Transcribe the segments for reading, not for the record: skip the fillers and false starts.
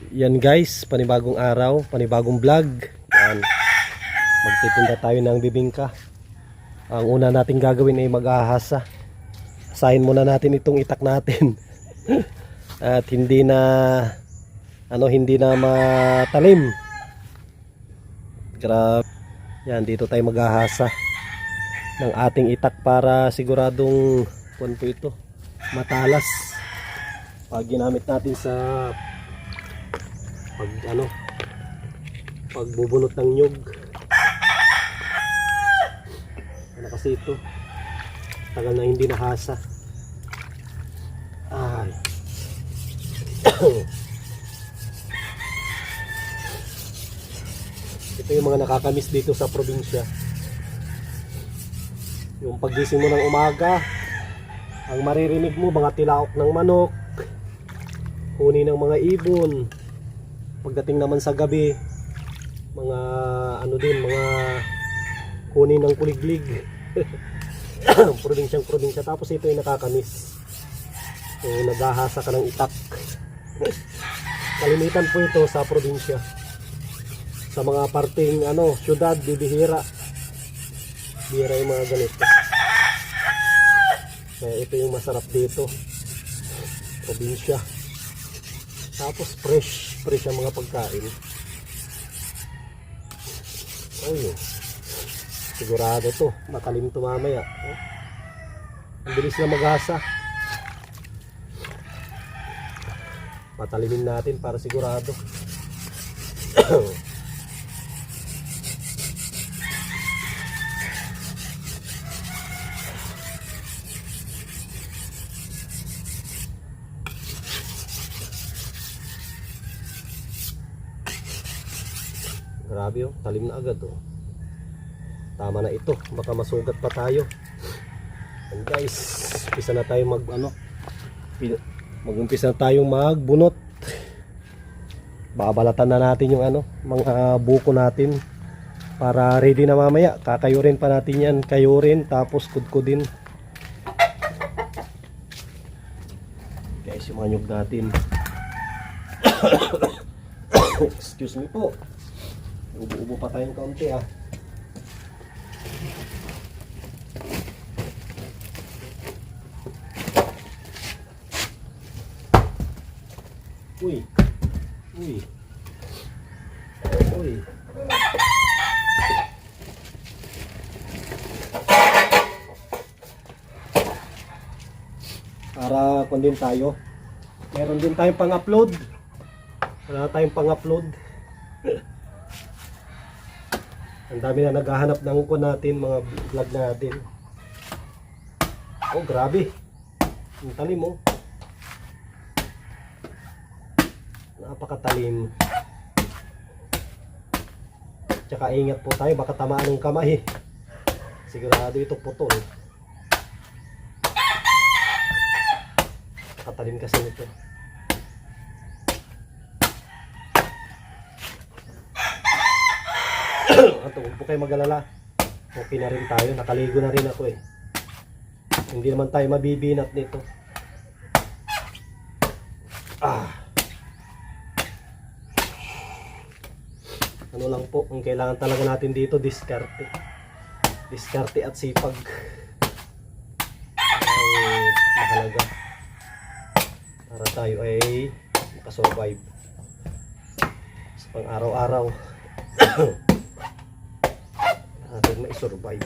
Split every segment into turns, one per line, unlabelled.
Yan guys, panibagong araw, panibagong vlog. Yan. Magtitinda tayo ng bibingka. Ang una nating gagawin ay mag-ahasa. Asahin muna natin itong itak natin. At hindi na matalim. Grabe. Yan, dito tayo mag-ahasa ng ating itak para siguradong ito, matalas. Pag ginamit natin sa pagbubunot ng nyug. Kasi ito tagal na hindi nahasa. Ay. Ito yung mga nakakamiss dito sa probinsya. Yung paggising mo ng umaga, ang maririnig mo mga tilaok ng manok, huni ng mga ibon. Pagdating naman sa gabi, mga mga huni ng kuliglig. Probinsya. Tapos ito yung nakakamiss. So naghahasa ka ng itak. Kalimitan po ito sa probinsya. Sa mga parting syudad, bibihira. Bihira yung mga ganito. Kaya ito yung masarap dito. Probinsya. Tapos fresh ang mga pagkain. Ayun. Sigurado to, matalim to mamaya. Ang bilis na maghasa. Patalimin natin para sigurado. Grabe talim na agad Tama na ito, baka masugat pa tayo. And guys, umpisa na tayo mag-umpisa na tayong magbunot. Babalatan na natin yung mga buko natin para ready na mamaya. Kakayurin pa natin yan, kayurin tapos kudkudin. Guys, yung mga nyug natin. Excuse me po. Ubo-ubo pa tayong kaunti Uy. Para kung din tayo. Meron din tayong pang-upload. Wala tayong pang-upload. Ang dami na naghahanap ng natin, mga vlog natin. Oh, grabe. Ang talim Napakatalim. Tsaka ingat po tayo, baka tamaan ng kamay. Sigurado ito putol. Nakatalim kasi nito. Huwag po kayo mag-alala. Okay na rin tayo, nakaligo na rin ako Hindi naman tayo mabibinat nito. Ano lang po, ang kailangan talaga natin dito, diskarte at sipag ang mahalaga para tayo ay makasurvive sa pang araw-araw. Natin mai-survive.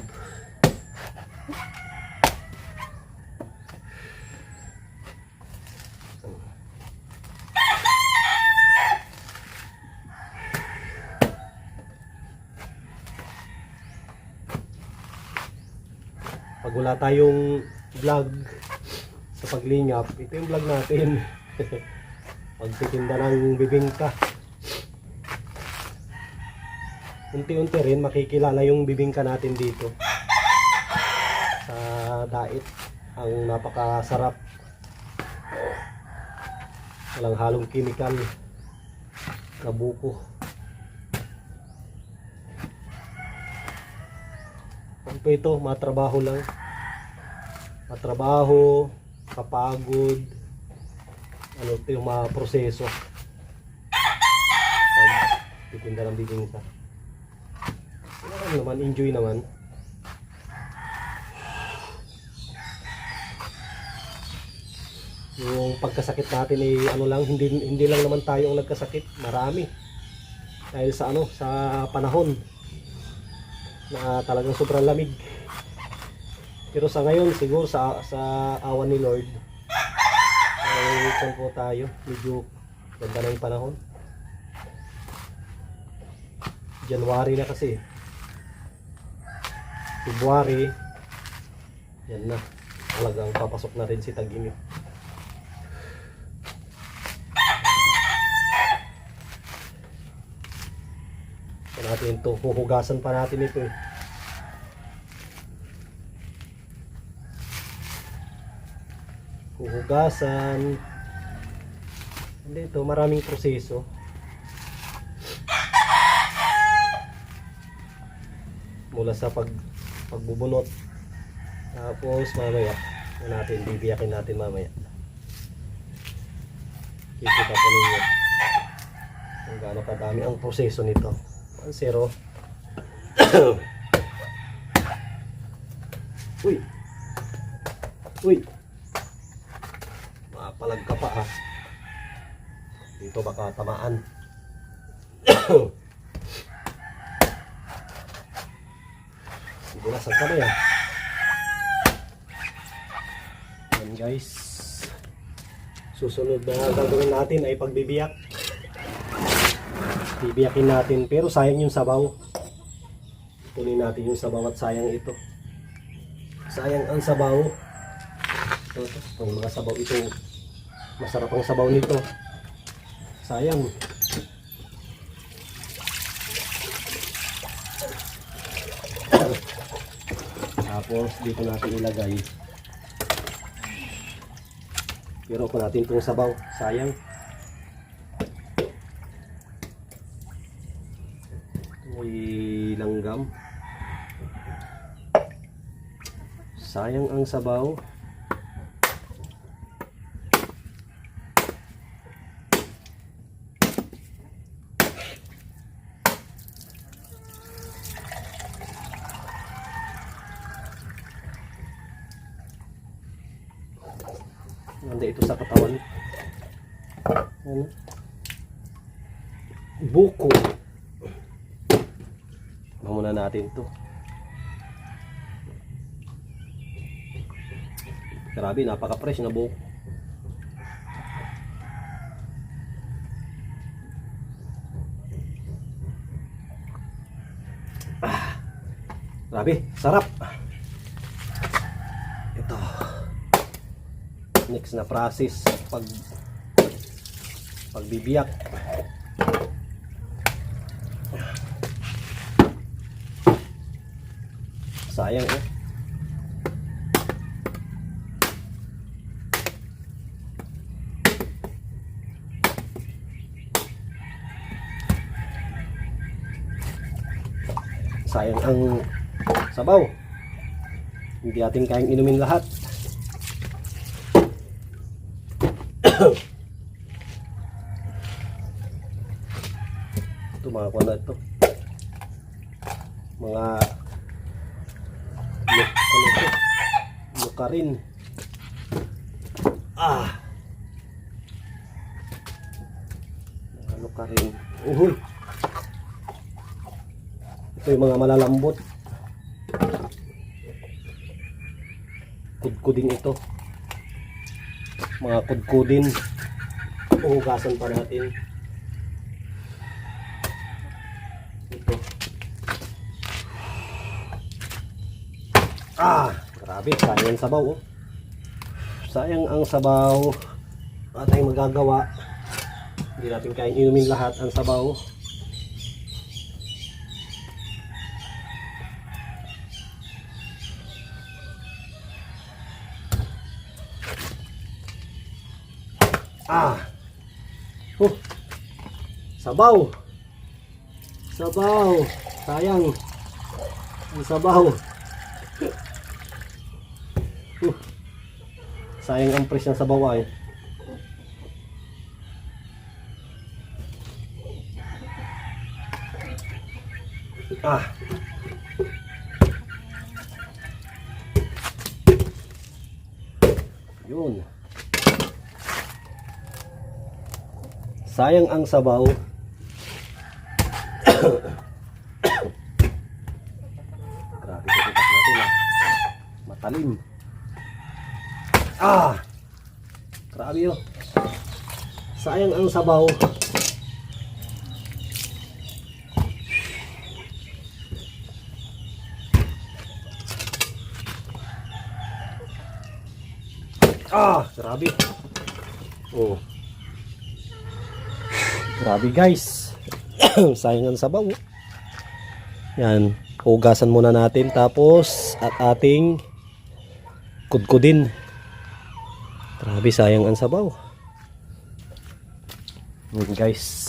Pag wala tayong vlog sa paglingap, ito yung vlog natin. Pagtitinda ng bibingka. Unti-unti rin makikilala yung bibingka natin dito sa dait. Ang napakasarap. Walang halong chemical na buko. Ano ito? Matrabaho lang. Matrabaho, kapagod. Ano ito yung mga proseso. pag titinda ng bibingka. Ano naman, enjoy naman. Yung pagkasakit natin ano lang, hindi lang naman tayo ang nagkasakit, marami. Dahil sa sa panahon na talagang sobrang lamig. Pero sa ngayon siguro sa awan ni Lord ay kung po tayo, medyo ganda na yung panahon. January na kasi. February yan na, talagang papasok na rin si tag-init. So natin ito, huhugasan pa natin ito eh. Huhugasan. Hindi ito, maraming proseso. Mula sa pagbubunot, tapos mamaya natin bibiyakin natin mamaya. Kikita po ninyo kung gaano kadami ang proseso nito. 1-0. Uy, uy, mapalag ka pa ha, dito baka tamaan. Bulasan kami yan. Yan guys. Susunod na gagawin natin ay pagbibiyak. Bibiyakin natin, pero sayang yung sabaw. Kunin natin yung sabaw at sayang ito. Sayang ang sabaw. Itong mga sabaw ito, masarap ang sabaw nito. Sayang. Tapos dito natin ilagay. Pero kung natin itong sabaw, sayang. May langgam. Sayang ang sabaw. Nanda ito sa katawan. Ano? Buko. Muna natin to. Grabe, napaka-fresh na buko. Grabe, sarap. Ito. Next na process pagbibiyak. Sayang eh. Sayang ang sabaw. Hindi natin kayang inumin lahat. Ito mga kuwan na ito. Mga lukarin. Mga lukarin. Uhuy. Ito yung mga malalambot. Kudkudin ito. Mga kudkudin. Uhugasan pa natin. Ito. Grabe, sayang ang sabaw oh. Sayang ang sabaw. Wala tayong magagawa. Hindi natin kayang inumin lahat ang sabaw. Sabaw. Sabaw. Sayang. Ang sabaw. Sayang ang fresh ng sabaw ay. Ah. Yun. Sayang ang sabaw. Grabe ito natin ah. Matalim. Ah! Grabe yun. Sayang ang sabaw. Ah, grabe. Oh. Grabe guys. Sayang ang sabaw. Yan, hugasan muna natin tapos at ating kudkudin. Grabe, sayang ang sabaw. Yan guys.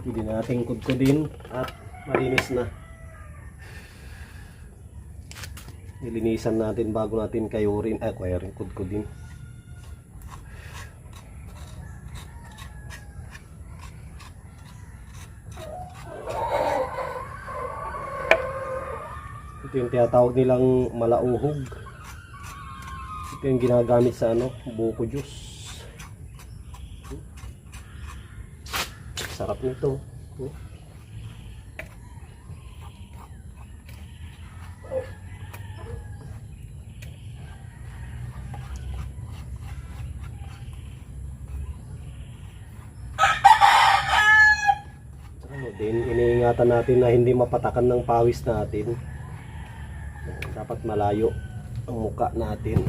Hindi natin kudkudin at malinis na. Nilinisan natin bago natin kayurin, kudkudin. Ito yung tinatawag nilang malauhog. Ito yung ginagamit sa buko juice. Sarap nito. Din iniingatan natin na hindi mapatakan ng pawis natin. Dapat malayo ang muka natin.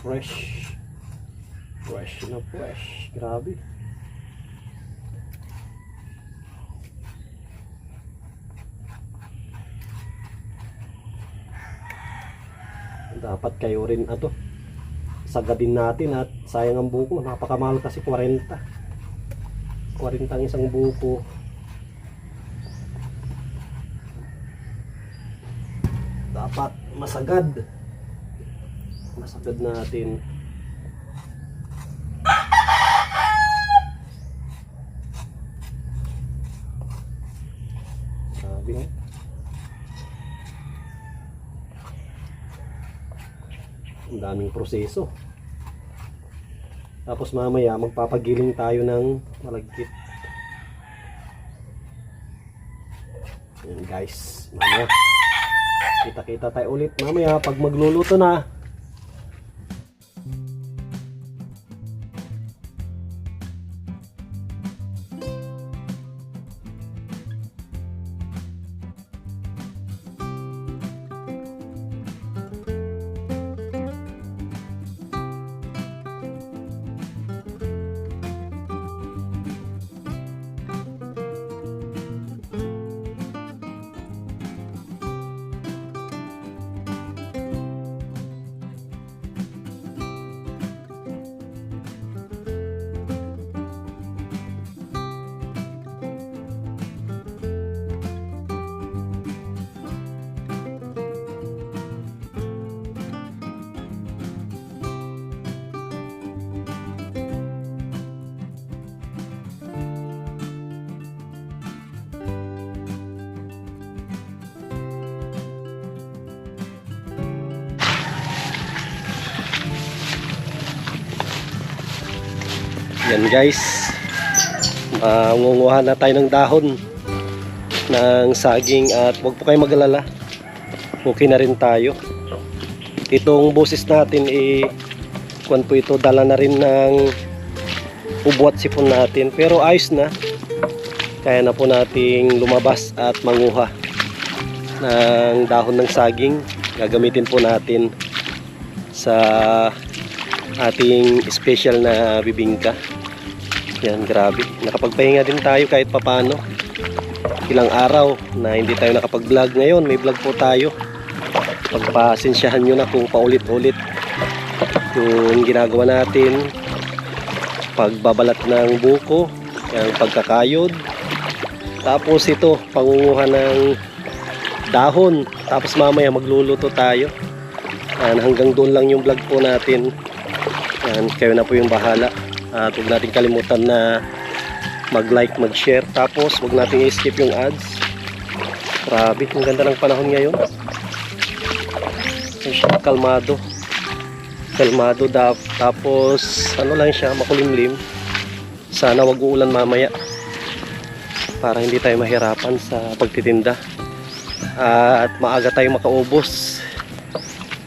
Fresh na fresh. Grabe. Dapat kayo rin sagadin natin at sayang ang buko. Napakamahal kasi 40 ang isang buko. Dapat masagad natin. Sabi nga, ang daming proseso. Tapos mamaya magpapagiling tayo ng malagkit. Yan guys, mamaya kita tayo ulit mamaya pag magluluto na. Yan guys, mangunguha na tayo ng dahon ng saging at huwag po kayo mag-alala, okay na rin tayo. Itong busis natin kuwan po ito, dala na rin ng ubo at sipon natin, pero ayos na, kaya na po nating lumabas at manguha ng dahon ng saging. Gagamitin po natin sa ating special na bibingka. Yan, grabe, nakapagpahinga din tayo kahit papano. Ilang araw na hindi tayo nakapag-vlog. Ngayon may vlog po tayo. Pagpasensyahan nyo na kung paulit-ulit yung ginagawa natin, pagbabalat ng buko, yung pagkakayod, tapos ito pangunguha ng dahon, tapos mamaya magluluto tayo. Yan, hanggang doon lang yung vlog po natin. Yan, kayo na po yung bahala. At huwag natin kalimutan na mag-like, mag-share. Tapos huwag natin i-skip yung ads. Grabe, ang ganda ng panahon ngayon. Kalmado. Tapos ano lang siya, makulimlim. Sana wag uulan mamaya para hindi tayo mahirapan sa pagtitinda. At maaga tayong makaubos.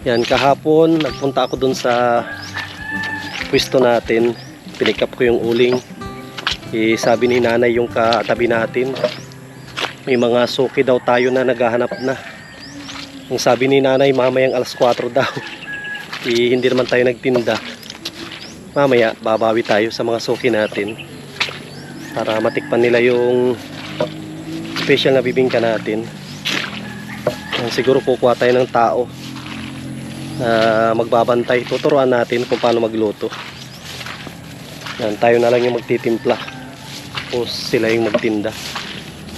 Yan, kahapon nagpunta ako dun sa pwesto natin. Pinick up ko yung uling. Sabi ni nanay yung katabi natin, may mga suki daw tayo na naghahanap na. Ang sabi ni nanay, mamayang alas 4 daw. Hindi naman tayo nagtinda. Mamaya babawi tayo sa mga suki natin para matikpan nila yung special na bibingka natin. Siguro kukuha tayo ng tao na magbabantay. Tuturuan natin kung paano magluto. Yan, tayo na lang yung magtitimpla o sila yung magtinda.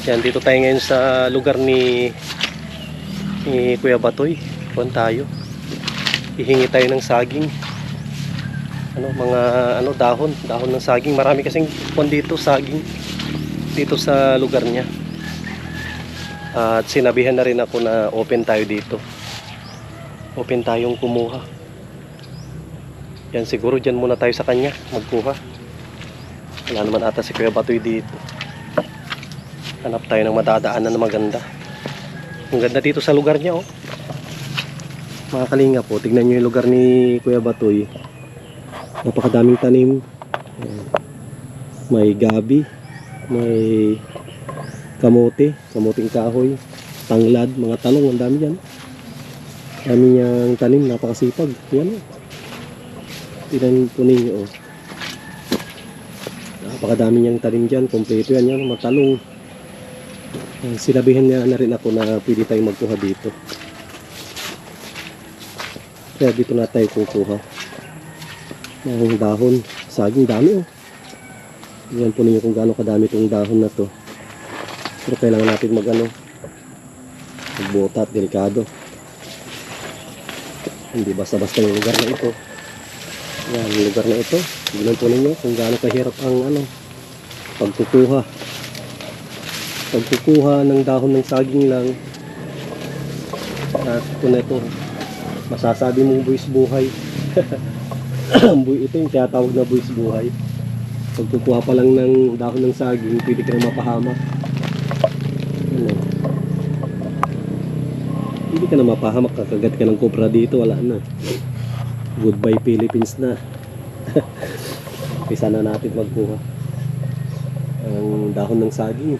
Yan, dito tayo ngayon sa lugar ni Kuya Batoy. Kuhan tayo. Hihingi tayo ng saging. Dahon ng saging. Marami kasing kuhan dito, saging. Dito sa lugar niya. At sinabihan na rin ako na open tayo dito. Open tayong kumuha. Yan, siguro dyan muna tayo sa kanya magkuha. Wala naman ata si Kuya Batoy dito. Hanap tayo ng madadaanan na maganda. Ang ganda dito sa lugar niya, oh. Mga kalinga po, tignan nyo yung lugar ni Kuya Batoy. Napakadaming tanim. May gabi, may kamuting kahoy, tanglad, mga talong, ang dami yan. Dami niyang tanim, napakasipag. Yan, oh. Tignan po ninyo, oh. Napakadami niyang tanim dyan, kompleto yan, yan, matalong. Sinabihan niya na rin ako na pwede tayong magkuha dito. Kaya dito na tayo kukuha ng dahon. Saging dami, oh. Tignan po ninyo kung gaano kadami itong dahon na to. Pero kailangan natin magbota at delikado. Hindi basta-basta yung lugar na ito. Yan, yung lugar na ito. Tignan po ninyo kung gaano kahirap ang pagkukuha ng dahon ng saging lang. At kung ito, masasabi mong buwis buhay. Ito yung tinatawag na buwis buhay. Pagkukuha pa lang ng dahon ng saging, pwede ka na mapahamak. Ano? Hindi ka na mapahamak, kakagat ka ng cobra dito, wala na. Goodbye Philippines na. Umpisa na natin magkuha ang dahon ng saging.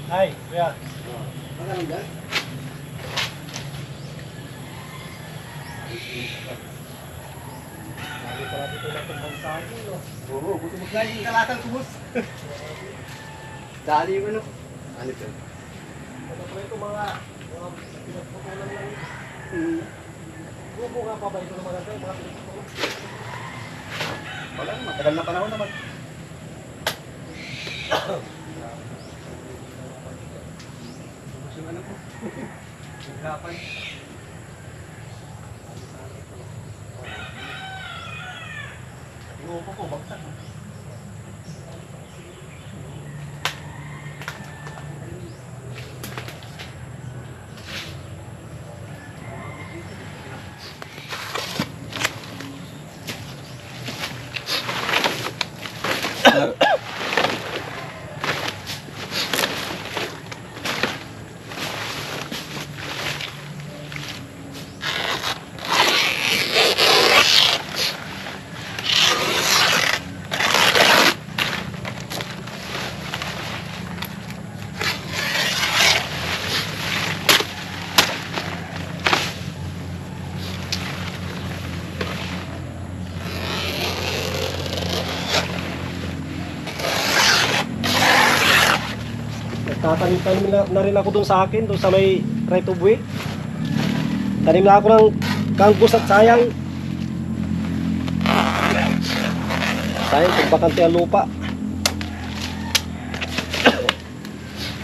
Ay, kuya. Lagi pala dito natin bansahin, no?
Oo, gusto mo na yung kalakal ko, boss. Dali yung ano. Ano ito?
Ano pa ito mga pinagputulan lang. Grupo nga pa ba ito na maganda? Mga pinagputulan.
Wala naman, tagal na panahon naman. Gusto yung ano ko. Hirapan. Grupo ko, bagsak.
Tatanim na rin ako dun sa akin, dun sa may right of way. Tanim na ako ng kanggos at sayang. Sayang kung bakante ang lupa.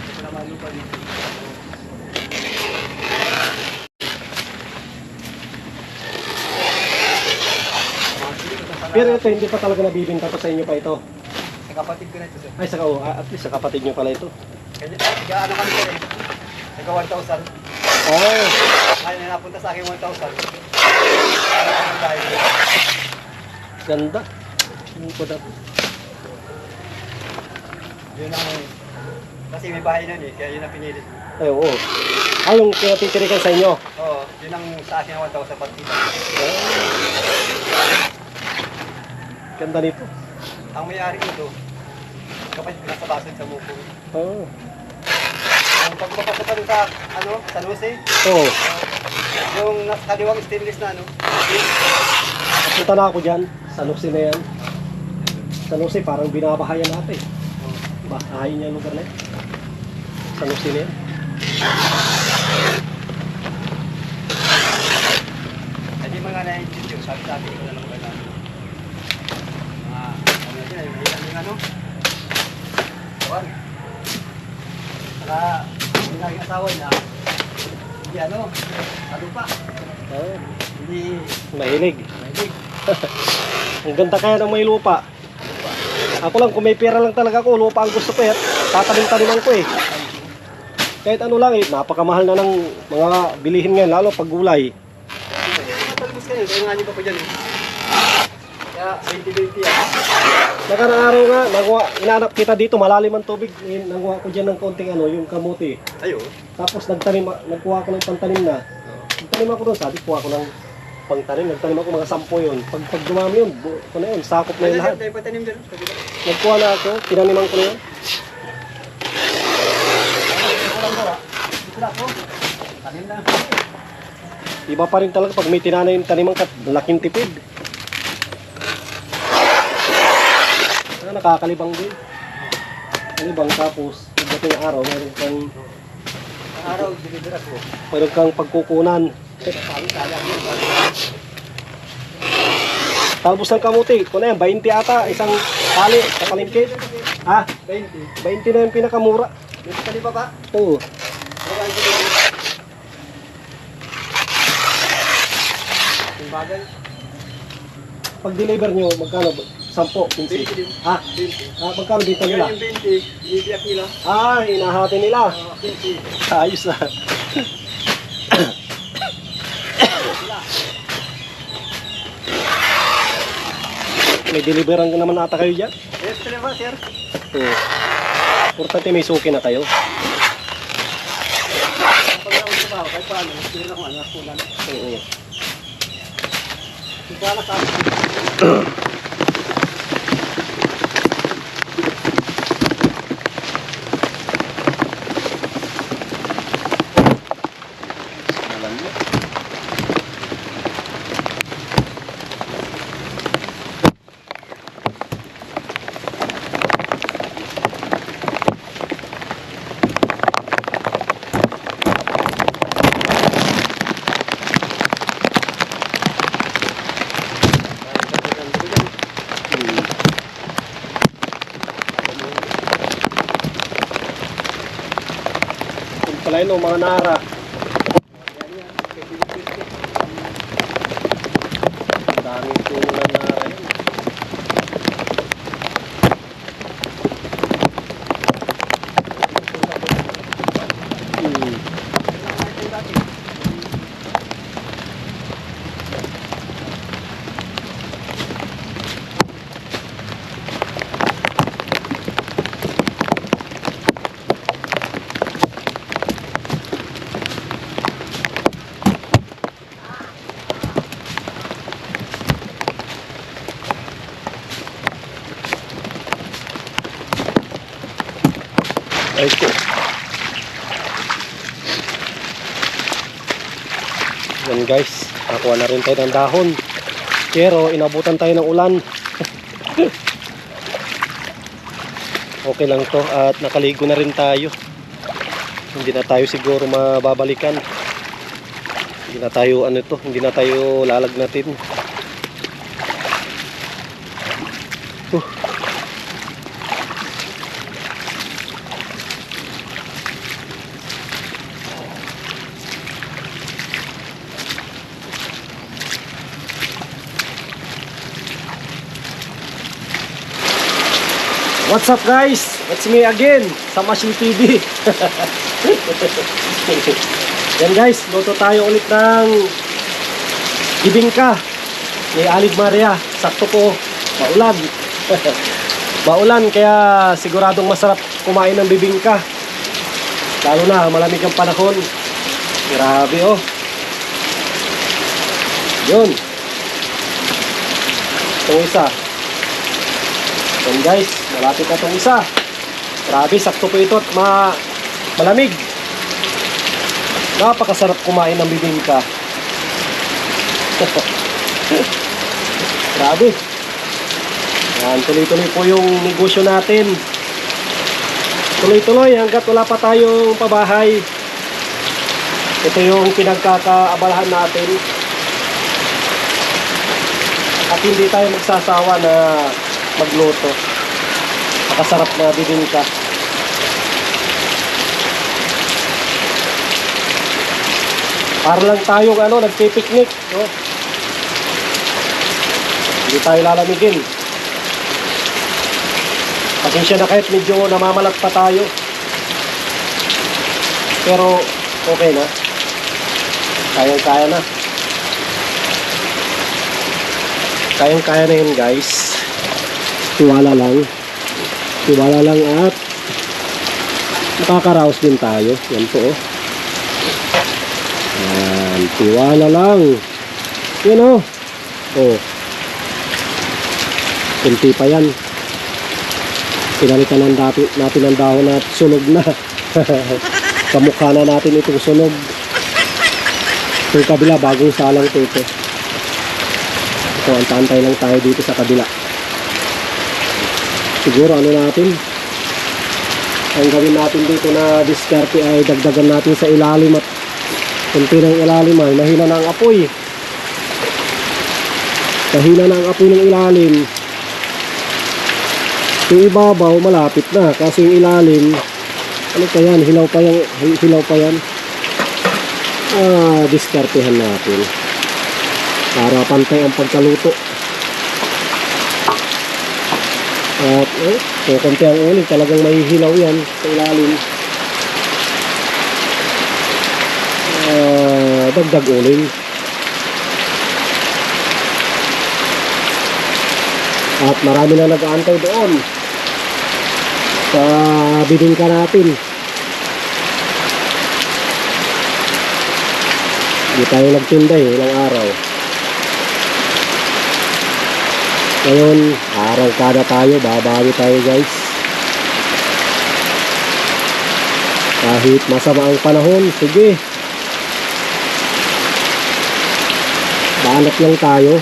Ito naman yung paligid.
Pero ito hindi pa talaga nabibinta to sa inyo pa ito.
Sa kapatid ko na ito, sir.
Ay at least sa kapatid nyo pala ito.
Kaya ano kami sir eh. Nagka 1,000.
Oh,
Ngayon napunta sa akin 1,000. Ano ang dahil?
ganda. Ano pa daw?
Yun ang... Kasi may bahay nun eh, kaya yun ang pinilit.
Ay, oo. Ay, yung pinatitirikan sa inyo.
Oo, yun ang sa akin ang 1,000 partida.
Ganda nito.
Ang may-ari nito, kapag nasa basin sa muko.
Oo.
Yung pagpapasok ka dun sa, ano, San Jose,
Oo.
yung nasa kaliwang stainless na, ano,
Punta na ako dyan. San Jose na yan. San Jose, parang binabahayan natin. Bahayin niya yung lugar na yan. San Jose na yan.
hindi mga na-injit yun, sabi ko na lang ba na, ano yun, yung ano, kawan. Saka, yung naging asawa niya, hindi ano, kalupa,
Oo.
hindi,
Mahilig.
mahilig.
Ang ganda kaya ng may lupa. Ako lang, kung may pera lang talaga ako, lupa ang gusto ko eh. Tatanim-taniman ko eh. Kahit ano lang eh, napakamahal na ng mga bilihin ngayon, lalo pag gulay.
Talbos kayo, kaya nga niyo pa po dyan eh. Kaya, 20-20 yan.
Nakarang araw nga, inaanap kita dito, malalim ang tubig. Nanguha ko dyan ng konting ano, yung kamuti.
Ayo.
Tapos nagkuha ko ng pantanim na. Nagtanim ako doon, sabi kuha ko ng pangtanim. Nagtanim ako mga 10 yun. Pag dumami yun, ko na yun, sakop na yun lahat.
Tayo patanim dyan.
Nagkuha na ako, tinaniman ko na yun.
Walang gawa. Dito na ako. Tanim na.
Iba pa rin talaga pag may tinanay yung tanimang laking tipid. Nakakalibang din. Kalibang tapos, pagdating ng araw,
Ang araw, deliver ako.
mayroon kang pagkukunan.
Sayang yun.
Talbos ng kamuti, kung na yan, 20 ata, isang tali sa palengke. Ah,
20.
20 na yung pinakamura.
Dito ka di ba ba?
Oo.
Wala yung deliver. Yung bagay.
Pag deliver nyo, magkano? 10, 15.
20 din.
Ah,
20.
magkano dito nila?
Yung 20, ibiyak nila.
Ah, hinahati nila.
20.
Ayos na. May deliveran ka naman ata kayo dyan?
Yes, ba, sir?
Oo. Importante may suki na kayo.
Pag ako sa baho, kahit paano, hindi na akong anak ko lang.
Oo.
Hindi na sa akin.
Ayun o, mga nara. Daming puno ng nara yun. Ay ko. Yan guys, nakuha na rin tayo ng dahon. Pero inabutan tayo ng ulan. Okay lang to at nakaligo na rin tayo. Hindi na tayo siguro mababalikan. Hindi na tayo hindi na tayo lalagnatin. What's up guys? It's me again, Samashi TV. Yan guys, luto tayo ulit ng bibingka ni Alig Maria. Sakto po, maulan. Maulan kaya siguradong masarap kumain ng bibingka. Lalo na malamig ang panahon. Grabe oh. Yun. Itong isa. Yan guys, malapit na itong isa. Grabe, sakto po ito at malamig. Napakasarap kumain ng bibingka. Grabe. Yan, tuloy-tuloy po yung negosyo natin. Tuloy-tuloy hanggat wala pa tayong pabahay. Ito yung pinagkakaabalahan natin. At hindi tayo magsasawa na magluto. Makasarap na bibingka. Para lang tayong nagpipiknik, no? Hindi tayo lalamigin. Pasensya na kahit medyo namamalat pa tayo. Pero okay na. Kayang-kaya na. Kayang-kaya na yun guys. Tiwala lang. Tiwala lang at makakaraos din tayo. Yan po oh. Yan. Tiwala lang. Yan oh. Oh. Kunti pa yan. Pinalitan ng natin ang dahon at sunog na. Kamukha na natin itong sunog. Itong kabila, bagong salang ito. Ito, antantay lang tayo dito sa kabila. Siguro natin, ang gawin natin dito na diskarte ay dagdagan natin sa ilalim at kunti ng ilalim ay mahina na ang apoy. Mahina na ang apoy ng ilalim. Yung ibabaw malapit na kasi yung ilalim pa yan, hilaw pa yan. Diskartehan natin para pantay ang pagkaluto. At kung konti ang uling talagang may hilaw yan sa ilalim. Dagdag uling. At marami na nag-aantay doon sa bibingka natin. Hindi tayo nagtinda ilang araw. Ngayon, araw-kada tayo, babawi tayo guys. Kahit masama ang panahon, sige. Baanat lang tayo.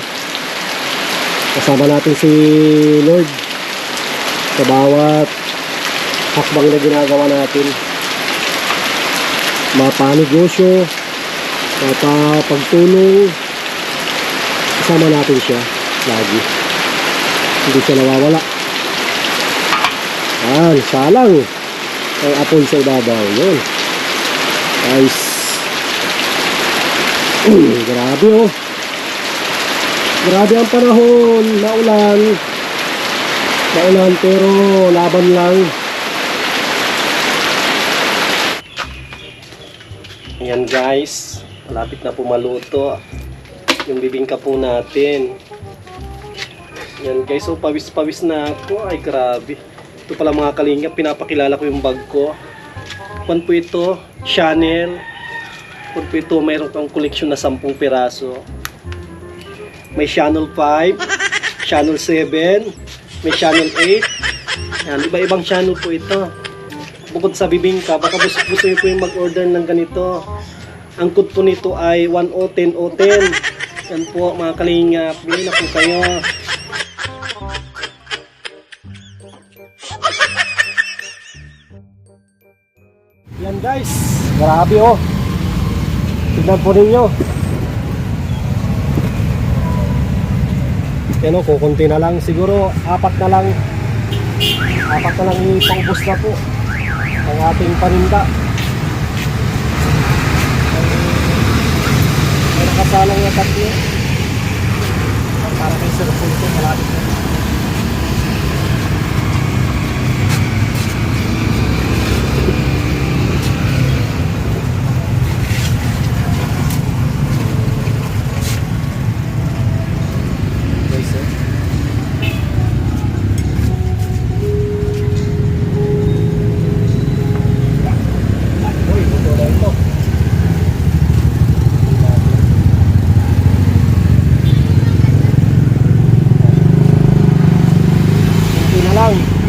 Kasama natin si Lord sa bawat hakbang na ginagawa natin. Mapanegosyo, mapapagtulong, kasama natin siya lagi. Hindi siya nawawala. Yan, salang ang apoy sa ibabaw. Yun. Guys. Grabe oh. Grabe ang panahon. Maulan. Maulan pero laban lang. Ayan guys. Malapit na po maluto yung bibingka po natin. Yan guys, so pawis-pawis na ako. Ay grabe. Ito pala mga kalingap, pinapakilala ko yung bag ko. Kung po ito, Chanel. Kung po ito, mayroon kang koleksyon na 10 piraso. May Chanel 5, Chanel 7, may Chanel 8. Yan, iba-ibang channel po ito. Bukod sa bibingka, baka gusto nyo po yung mag-order ng ganito. Ang code po nito ay 1010O10. Yan po mga kalingap, bili na po kayo. Yan guys, grabe oh. Tignan po ninyo. Yan oh, kukunti na lang. Siguro apat na lang ipangbus na po ang ating paninda. May nakasalang na tatlo. Para kay Sir Punto, malapit na.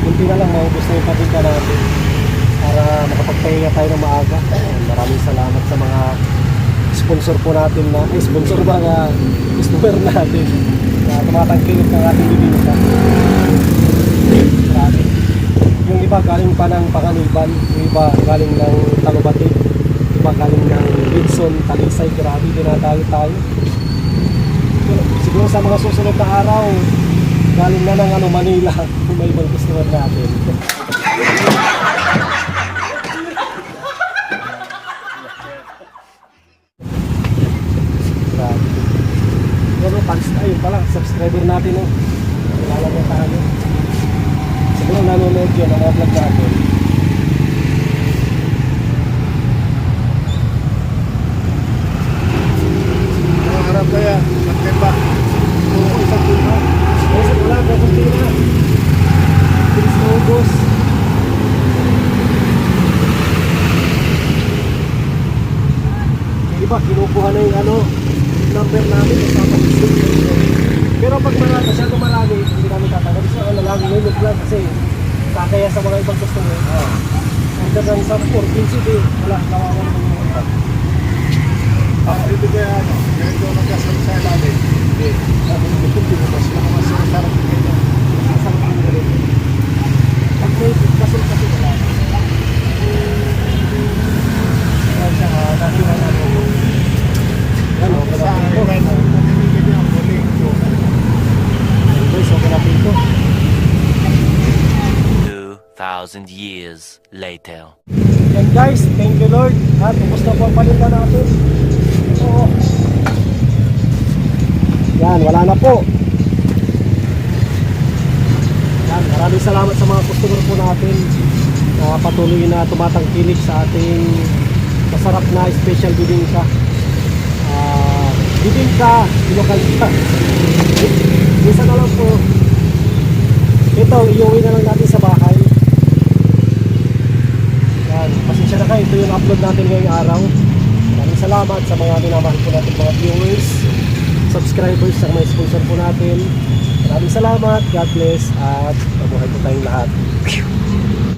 Kunti na lang maubos na yung patinda natin para makapagpahinga tayo ng maaga. Maraming salamat sa mga sponsor po natin na sponsor mga customer natin na tumatangkilik ng ating bibingka. Grabe. Yung iba galing pa ng Panganiban, yung iba galing ng Talubati, yung iba galing ng Lidson, Talisay. Grabe, dinadayo tayo. Siguro sa mga susunod na araw galing na ng Manila kung may ibang customer natin. Grabe. Pero fans tayo pala, subscriber natin oh. Lalagay tayo. Siguro nanonood yun ang mga vlog natin.
Ang harap kaya, magkaiba.
Oo, isang tulha. Kasi wala ko kunti na. Bilis na ubos. Yung iba, kinukuha na yung number namin. Pero pag masyado marami, hindi namin tatagal. So, lang ngayon vlog kasi kakaya sa mga ibang customer. Under ng sa 4, 15 wala, nawawan ng mga iba.
Ito kaya kaya ito nagkasal sa ilalim. Hindi. Mas nakamasarap kayo.
Pag may kasal-kasal wala. Kaya siya, nakiwan na ako. Yan, okay
Sa
na
akin,
po.
nanginigil niya ang buling ko.
Guys, okay na po ito.
2,000 years later.
Yan guys, thank you Lord. At tapos na po ang paninda natin. Oo. Yan, wala na po. Yan, maraming salamat sa mga customer po natin na patuloy na tumatangkilik sa ating masarap na special bibingka. Bibingka, local ka. Isa na lang po. Ito, iuwi na lang natin sa bahay. Yan, pasensya na kayo. Ito yung upload natin ngayong araw. Maraming salamat sa mga minamahal po natin mga viewers, subscribers, sa mga sponsor po natin. Maraming salamat. God bless at mabuhay po tayong lahat.